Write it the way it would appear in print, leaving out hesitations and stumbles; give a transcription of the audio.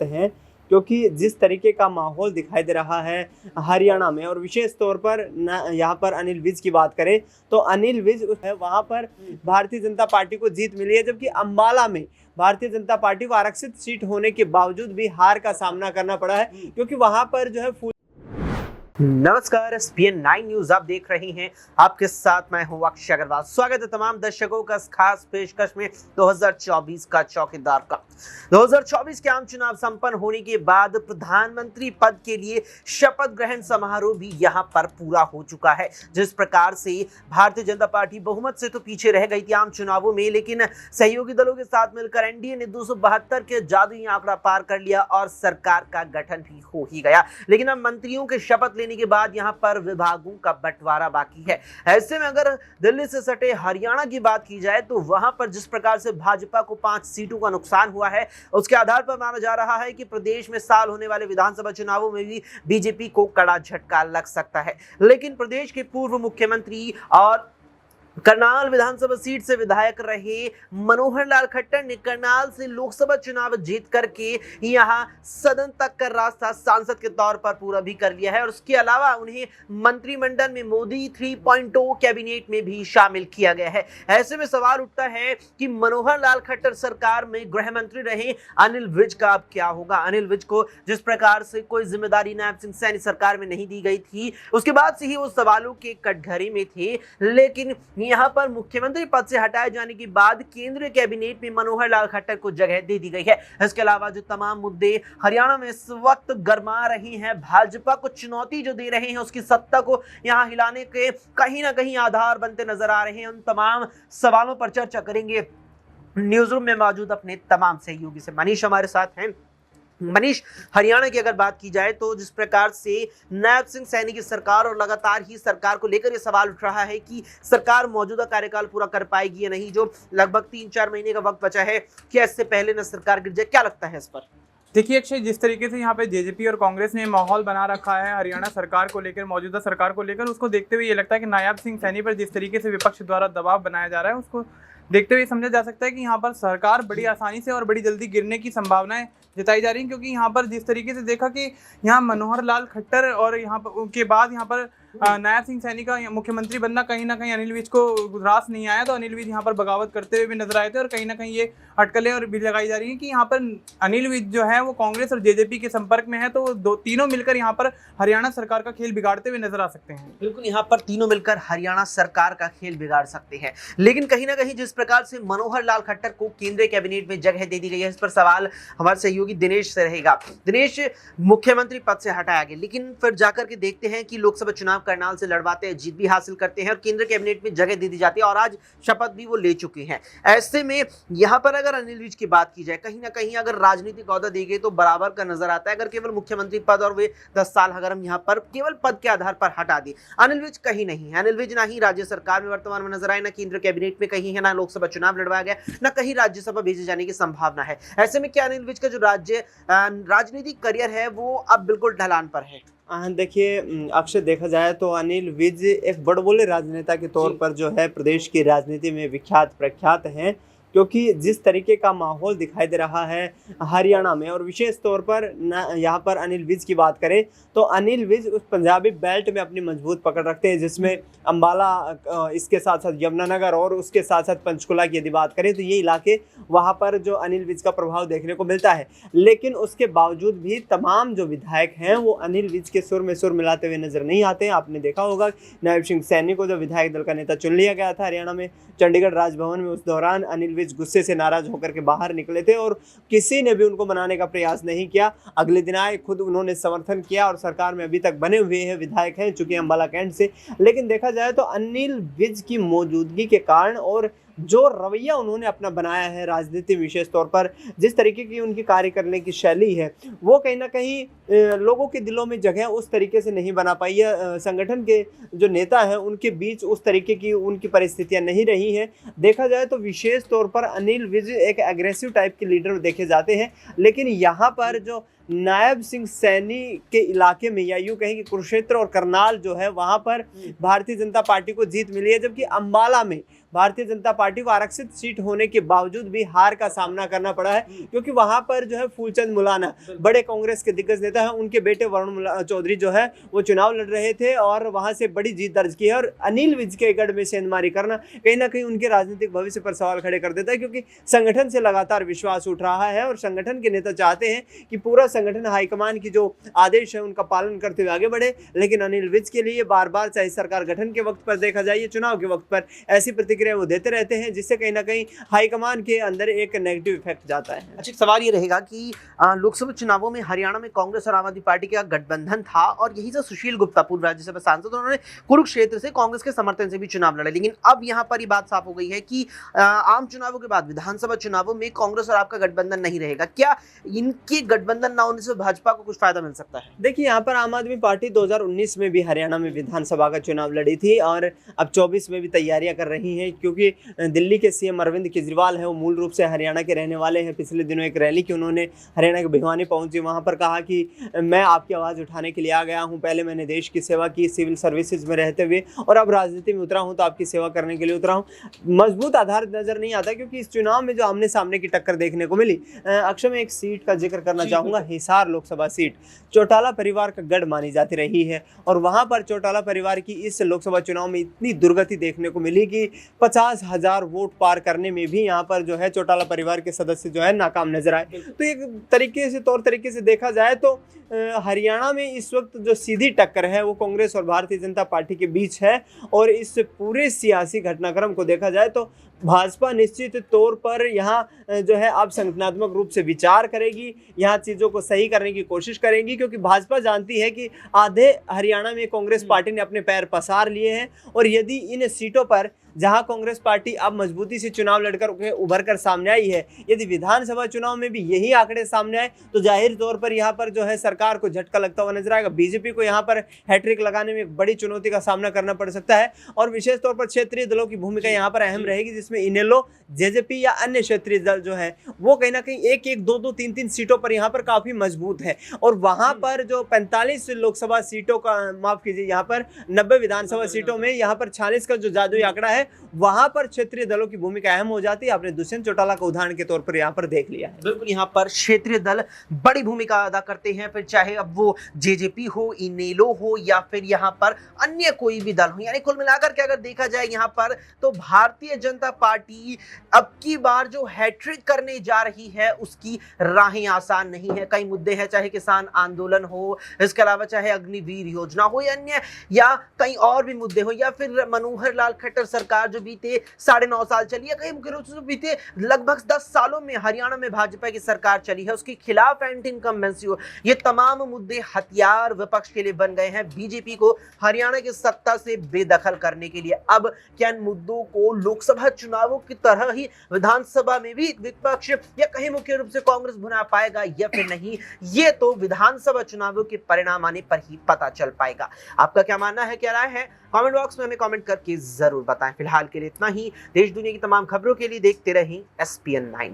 हैं, क्योंकि जिस तरीके का माहौल दिखाई दे रहा है हरियाणा में, और विशेष तौर पर यहाँ पर अनिल विज की बात करें तो अनिल विज है, वहाँ पर भारतीय जनता पार्टी को जीत मिली है, जबकि अंबाला में भारतीय जनता पार्टी को आरक्षित सीट होने के बावजूद भी हार का सामना करना पड़ा है, क्योंकि वहाँ पर जो है नमस्कार, SPN9 न्यूज आप देख रहे हैं। आपके साथ मैं हूं अक्षय अग्रवाल। स्वागत है तमाम दर्शकों का इस खास पेशकश में 2024 का चौकीदार का। 2024 के आम चुनाव संपन्न होने के बाद प्रधानमंत्री पद के लिए शपथ ग्रहण समारोह भी यहां पर पूरा हो चुका है। जिस प्रकार से भारतीय जनता पार्टी बहुमत से तो पीछे रह गई थी आम चुनावों में, लेकिन सहयोगी दलों के साथ मिलकर एनडीए ने 272 के जादुई आंकड़ा पार कर लिया और सरकार का गठन भी हो ही गया। लेकिन अब मंत्रियों के शपथ लेने के बाद यहां पर विभागों का बंटवारा बाकी है। ऐसे में अगर दिल्ली से सटे हरियाणा की बात की जाए तो वहां पर जिस प्रकार से भाजपा को 5 सीटों का नुकसान हुआ है, उसके आधार पर माना जा रहा है कि प्रदेश में साल होने वाले विधानसभा चुनावों में भी बीजेपी को कड़ा झटका लग सकता है। लेकिन प्रदेश के पूर्व मुख्यमंत्री और करनाल विधानसभा सीट से विधायक रहे मनोहर लाल खट्टर ने करनाल से लोकसभा चुनाव जीत करके यहां सदन तक का रास्ता सांसद के तौर पर पूरा भी कर लिया है, और उसके अलावा उन्हें मंत्रिमंडल में मोदी 3.0 कैबिनेट में भी शामिल किया गया है। ऐसे में सवाल उठता है कि मनोहर लाल खट्टर सरकार में गृह मंत्री रहे अनिल विज का अब क्या होगा। अनिल विज को जिस प्रकार से कोई जिम्मेदारी नायब सिंह सैनी सरकार में नहीं दी गई थी, उसके बाद से ही वो सवालों के कटघरे में थे। लेकिन यहां पर मुख्यमंत्री पद से हटाए जाने के बाद केंद्रीय कैबिनेट में मनोहर लाल खट्टर को जगह दे दी गई है। इसके अलावा जो तमाम मुद्दे हरियाणा में इस वक्त गरमा रही हैं, भाजपा को चुनौती जो दे रहे हैं, उसकी सत्ता को यहां हिलाने के कहीं ना कहीं आधार बनते नजर आ रहे हैं। उन तमाम सवालों पर चर्चा करेंगे न्यूज रूम में मौजूद अपने तमाम सहयोगी से। मनीष हमारे साथ हैं। मनीष, हरियाणा की अगर बात की जाए तो जिस प्रकार से नायब सिंह सैनी की सरकार और लगातार ही सरकार को लेकर यह सवाल उठ रहा है कि सरकार मौजूदा कार्यकाल पूरा कर पाएगी या नहीं, जो लगभग 3-4 महीने का वक्त बचा है, क्या इससे पहले न सरकार गिर जाए, क्या लगता है इस पर? देखिए अक्षय, जिस तरीके से यहाँ पे जेजेपी और कांग्रेस ने माहौल बना रखा है हरियाणा सरकार को लेकर, मौजूदा सरकार को लेकर, उसको देखते हुए ये लगता है कि नायब सिंह सैनी पर जिस तरीके से विपक्ष द्वारा दबाव बनाया जा रहा है, उसको देखते हुए समझा जा सकता है कि यहाँ पर सरकार बड़ी आसानी से और बड़ी जल्दी गिरने की संभावनाएं जताई जा रही हैं। क्योंकि यहाँ पर जिस तरीके से देखा कि यहाँ मनोहर लाल खट्टर और यहाँ पर के बाद यहाँ पर नायब सिंह सैनी का मुख्यमंत्री बनना कहीं ना कहीं अनिल विज को रास नहीं आया, तो अनिल विज यहाँ पर बगावत करते हुए भी नजर आए थे। और कहीं ना कहीं ये अटकलें और भी लगाई जा रही हैं कि यहाँ पर अनिल विज जो है वो कांग्रेस और जेजेपी के संपर्क में है, तो तीनों मिलकर यहाँ पर हरियाणा सरकार का खेल बिगाड़ते हुए नजर आ सकते हैं। बिल्कुल, यहाँ पर तीनों मिलकर हरियाणा सरकार का खेल बिगाड़ सकते हैं। लेकिन कहीं ना कहीं जिस प्रकार से मनोहर लाल खट्टर को केंद्रीय कैबिनेट में जगह दे दी गई है, इस पर सवाल हमारे सहयोगी दिनेश से रहेगा। दिनेश, मुख्यमंत्री पद से हटाया गया, लेकिन फिर जाकर के देखते हैं कि लोकसभा चुनाव करनाल से लड़वाते हैं, जीत भी हासिल करते हैं और केंद्रीय कैबिनेट में जगह दे दी जाती है, और आज शपथ भी वो ले चुके हैं। ऐसे में यहाँ पर अगर अनिल विज की बात की जाए, कहीं ना कहीं अगर राजनीतिक ओहदा दी गई तो बराबर का नजर आता है। अगर केवल मुख्यमंत्री पद और वे 10 साल अगर हम यहाँ पर केवल पद के आधार पर हटा दी, अनिल विज कहीं नहीं है। अनिल विज ना ही राज्य सरकार में वर्तमान में नजर आए, ना केंद्रीय कैबिनेट में कहीं है, ना लोकसभा चुनाव लड़वाया गया, ना कहीं राज्यसभा भेजे जाने की संभावना है। ऐसे में क्या अनिल विज का जो राजनीतिक करियर है वो अब बिल्कुल ढलान पर है? देखिए अक्सर देखा जाए तो अनिल विज एक बड़बोले राजनेता के तौर पर जो है प्रदेश की राजनीति में विख्यात प्रख्यात हैं, क्योंकि जिस तरीके का माहौल दिखाई दे रहा है हरियाणा में, और विशेष तौर पर यहाँ पर अनिल विज की बात करें तो अनिल विज उस पंजाबी बेल्ट में अपनी मजबूत पकड़ रखते हैं, जिसमें अंबाला, इसके साथ साथ यमुनानगर और उसके साथ साथ पंचकुला की यदि बात करें तो ये इलाके, वहाँ पर जो अनिल विज का प्रभाव देखने को मिलता है। लेकिन उसके बावजूद भी तमाम जो विधायक हैं वो अनिल विज के सुर में सुर मिलाते हुए नजर नहीं आते हैं। आपने देखा होगा नायब सिंह सैनी को जो विधायक दल का नेता चुन लिया गया था हरियाणा में चंडीगढ़ राजभवन में, उस दौरान अनिल विज गुस्से से नाराज होकर के बाहर निकले थे और किसी ने भी उनको मनाने का प्रयास नहीं किया। अगले दिन आए, खुद उन्होंने समर्थन किया और सरकार में अभी तक बने हुए हैं, विधायक हैं चूंकि अंबाला कैंट से। लेकिन देखा जाए तो अनिल विज की मौजूदगी के कारण और जो रवैया उन्होंने अपना बनाया है राजनीति, विशेष तौर पर जिस तरीके की उनकी कार्य करने की शैली है, वो कहीं ना कहीं लोगों के दिलों में जगह उस तरीके से नहीं बना पाई है। संगठन के जो नेता हैं उनके बीच उस तरीके की उनकी परिस्थितियां नहीं रही हैं। देखा जाए तो विशेष तौर पर अनिल विज एक एग्रेसिव टाइप के लीडर देखे जाते हैं, लेकिन यहाँ पर जो नायब सिंह सैनी के इलाके में, या यूं कहें कि कुरुक्षेत्र और करनाल जो है, वहां पर भारतीय जनता पार्टी को जीत मिली है, जबकि अंबाला में भारतीय जनता पार्टी को आरक्षित सीट होने के बावजूद भी हार का सामना करना पड़ा है, क्योंकि वहां पर जो है फूलचंद मुलाना बड़े कांग्रेस के दिग्गज नेता है, उनके बेटे वरुण चौधरी जो है वो चुनाव लड़ रहे थे और वहां से बड़ी जीत दर्ज की है। और अनिल विज के गढ़ में सेंधमारी करना कहीं ना कहीं उनके राजनीतिक भविष्य पर सवाल खड़े कर देता है, क्योंकि संगठन से लगातार विश्वास उठ रहा है और संगठन के नेता चाहते हैं कि पूरा संगठन हाईकमान की जो आदेश है उनका पालन करते हुए आगे बढ़े। लेकिन अनिल विज के लिए बार बार चाहे सरकार गठन के वक्त पर देखा जाए, चुनाव के वक्त पर ऐसी प्रतिक्रिया वो देते रहते हैं, जिससे कहीं ना कहीं हाईकमान के अंदर एक नेगेटिव इफेक्ट जाता है। अच्छा, सवाल ये रहेगा कि लोकसभा चुनावों में हरियाणा में कांग्रेस और आम आदमी पार्टी का गठबंधन था और यही से सुशील गुप्ता पूर्व राज्यसभा सांसद, उन्होंने कुरुक्षेत्र से कांग्रेस के समर्थन से भी चुनाव लड़े। लेकिन अब यहाँ पर ये बात साफ हो गई है कि आम चुनावों के बाद विधानसभा चुनावों में कांग्रेस और आपका गठबंधन नहीं रहेगा। क्या इनके गठबंधन न होने से भाजपा को कुछ फायदा मिल सकता है? देखिए, यहाँ पर आम आदमी पार्टी 2019 में भी हरियाणा में विधानसभा का चुनाव लड़ी थी और अब 24 में भी तैयारियां कर रही हैं, क्योंकि दिल्ली के सीएम अरविंद केजरीवाल हैं, वो मूल रूप से हरियाणा के रहने वाले हैं। पिछले दिनों एक रैली की उन्होंने हरियाणा के भिवानी पहुंची, वहां पर कहा कि मैं आपकी आवाज़ उठाने के लिए आ गया हूं, पहले मैंने देश की सेवा की सिविल सर्विसेज में रहते हुए और अब राजनीति में उतरा हूं तो आपकी सेवा करने के लिए उतरा हूं। मजबूत आधार नजर नहीं आता, क्योंकि इस चुनाव में जो आमने सामने की टक्कर देखने को मिली। अक्षय, मैं एक सीट का जिक्र करना चाहूंगा, हिसार लोकसभा सीट चौटाला परिवार का गढ़ मानी जाती रही है और वहां पर चौटाला परिवार की इस लोकसभा चुनाव में इतनी दुर्गति देखने को मिली कि 50,000 वोट पार करने में भी यहाँ पर जो है चौटाला परिवार के सदस्य जो है नाकाम नजर आए। तो एक तौर तरीके से देखा जाए तो हरियाणा में इस वक्त जो सीधी टक्कर है वो कांग्रेस और भारतीय जनता पार्टी के बीच है और इस पूरे सियासी घटनाक्रम को देखा जाए तो भाजपा निश्चित तौर पर यहाँ जो है अब संगठनात्मक रूप से विचार करेगी, यहाँ चीज़ों को सही करने की कोशिश करेंगी, क्योंकि भाजपा जानती है कि आधे हरियाणा में कांग्रेस पार्टी ने अपने पैर पसार लिए हैं और यदि इन सीटों पर जहां कांग्रेस पार्टी अब मजबूती से चुनाव लड़कर उभर कर सामने आई है, यदि विधानसभा चुनाव में भी यही आंकड़े सामने आए तो जाहिर तौर पर यहाँ पर जो है सरकार को झटका लगता हुआ नजर आएगा। बीजेपी को यहाँ पर हैट्रिक लगाने में एक बड़ी चुनौती का सामना करना पड़ सकता है और विशेष तौर पर क्षेत्रीय दलों की भूमिका यहाँ पर अहम रहेगी, जिसमें इनेलो, जेजेपी या अन्य क्षेत्रीय दल जो है वो कहीं ना कहीं एक, दो, तीन सीटों पर यहाँ पर काफी मजबूत है और वहां पर जो 45 लोकसभा सीटों का, माफ कीजिए, यहाँ पर 90 विधानसभा सीटों में यहाँ पर 46 का जो जादुई आंकड़ा है वहां पर क्षेत्रीय दलों की भूमिका अहम हो जाती है। आपने दुष्यंत चौटाला का उदाहरण के तौर पर यहाँ पर देख लिया है। बिल्कुल, यहाँ पर क्षेत्रीय दल बड़ी भूमिका अदा करते हैं, फिर चाहे अब वो जेजेपी हो, इनेलो हो या फिर यहाँ पर अन्य कोई भी दल हो। यानी कुल मिलाकर के अगर देखा जाए यहाँ पर तो भारतीय जनता पार्टी अब की बार जो हैट्रिक करने जा रही है उसकी राहें आसान नहीं है। कई मुद्दे हैं, चाहे किसान आंदोलन हो, इसके अलावा चाहे अग्निवीर योजना हो या अन्य या कई और भी मुद्दे हो, या फिर मनोहर लाल खट्टर सरकार जो बीते 9.5 साल चली है, कई मुख्य रूप से बीते लगभग 10 सालों में हरियाणा में भाजपा की सरकार चली है, उसके खिलाफ एंटी इनकम्बेंसी हो, ये तमाम मुद्दे हथियार विपक्ष के लिए बन गए हैं बीजेपी को हरियाणा की सत्ता से बेदखल करने के लिए। अब क्या इन मुद्दों को लोकसभा चुनावों की तरह ही विधानसभा में भी विपक्ष या कहीं मुख्य रूप से कांग्रेस भुना पाएगा या फिर नहीं, ये तो विधानसभा चुनावों के परिणाम आने पर ही पता चल पाएगा। आपका क्या मानना है, क्या राय है, कमेंट बॉक्स में हमें कमेंट करके जरूर बताएं। फिलहाल के लिए इतना ही। देश दुनिया की तमाम खबरों के लिए देखते रहें SPN9।